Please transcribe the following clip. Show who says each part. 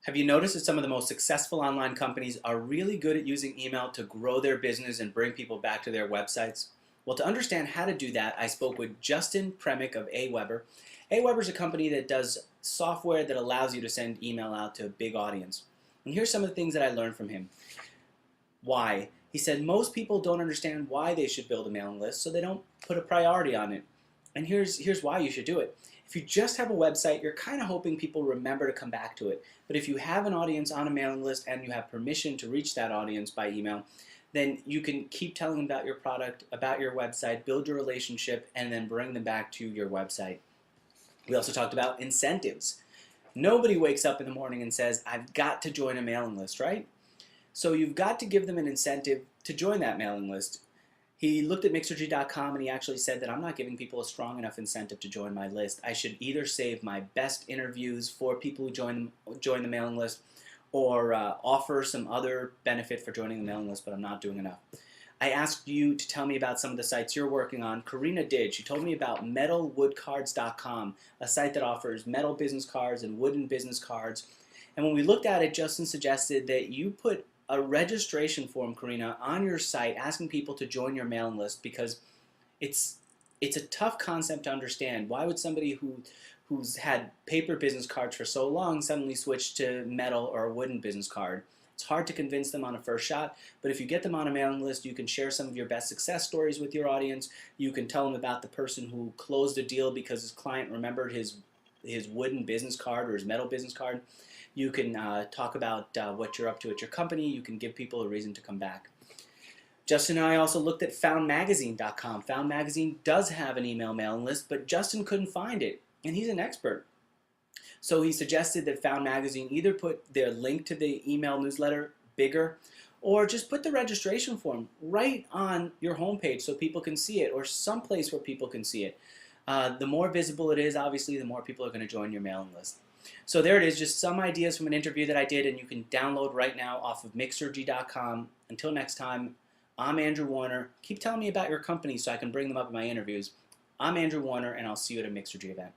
Speaker 1: Have you noticed that some of the most successful online companies are really good at using email to grow their business and bring people back to their websites? Well, to understand how to do that, I spoke with Justin Premick of Aweber. Aweber is a company that does software that allows you to send email out to a big audience. And here's some of the things that I learned from him. Why? He said most people don't understand why they should build a mailing list, so they don't put a priority on it. And here's why you should do it. If you just have a website, you're kind of hoping people remember to come back to it. But if you have an audience on a mailing list and you have permission to reach that audience by email, then you can keep telling them about your product, about your website, build your relationship, and then bring them back to your website. We also talked about incentives. Nobody wakes up in the morning and says, I've got to join a mailing list, right? So you've got to give them an incentive to join that mailing list. He looked at Mixergy.com and he actually said that I'm not giving people a strong enough incentive to join my list. I should either save my best interviews for people who join the mailing list or offer some other benefit for joining the mailing list, but I'm not doing enough. I asked you to tell me about some of the sites you're working on. Karina did. She told me about metalwoodcards.com, a site that offers metal business cards and wooden business cards. And when we looked at it, Justin suggested that you put a registration form, Karina, on your site asking people to join your mailing list because it's a tough concept to understand. Why would somebody who's had paper business cards for so long suddenly switch to metal or a wooden business card? It's hard to convince them on a first shot, but if you get them on a mailing list, you can share some of your best success stories with your audience. You can tell them about the person who closed a deal because his client remembered his wooden business card or his metal business card. You can talk about what you're up to at your company. You can give people a reason to come back. Justin and I also looked at foundmagazine.com. Found Magazine does have an email mailing list, but Justin couldn't find it, and he's an expert. So he suggested that Found Magazine either put their link to the email newsletter bigger or just put the registration form right on your homepage so people can see it, or someplace where people can see it. The more visible it is, obviously, the more people are going to join your mailing list. So there it is, just some ideas from an interview that I did, and you can download right now off of Mixergy.com. Until next time, I'm Andrew Warner. Keep telling me about your company so I can bring them up in my interviews. I'm Andrew Warner, and I'll see you at a Mixergy event.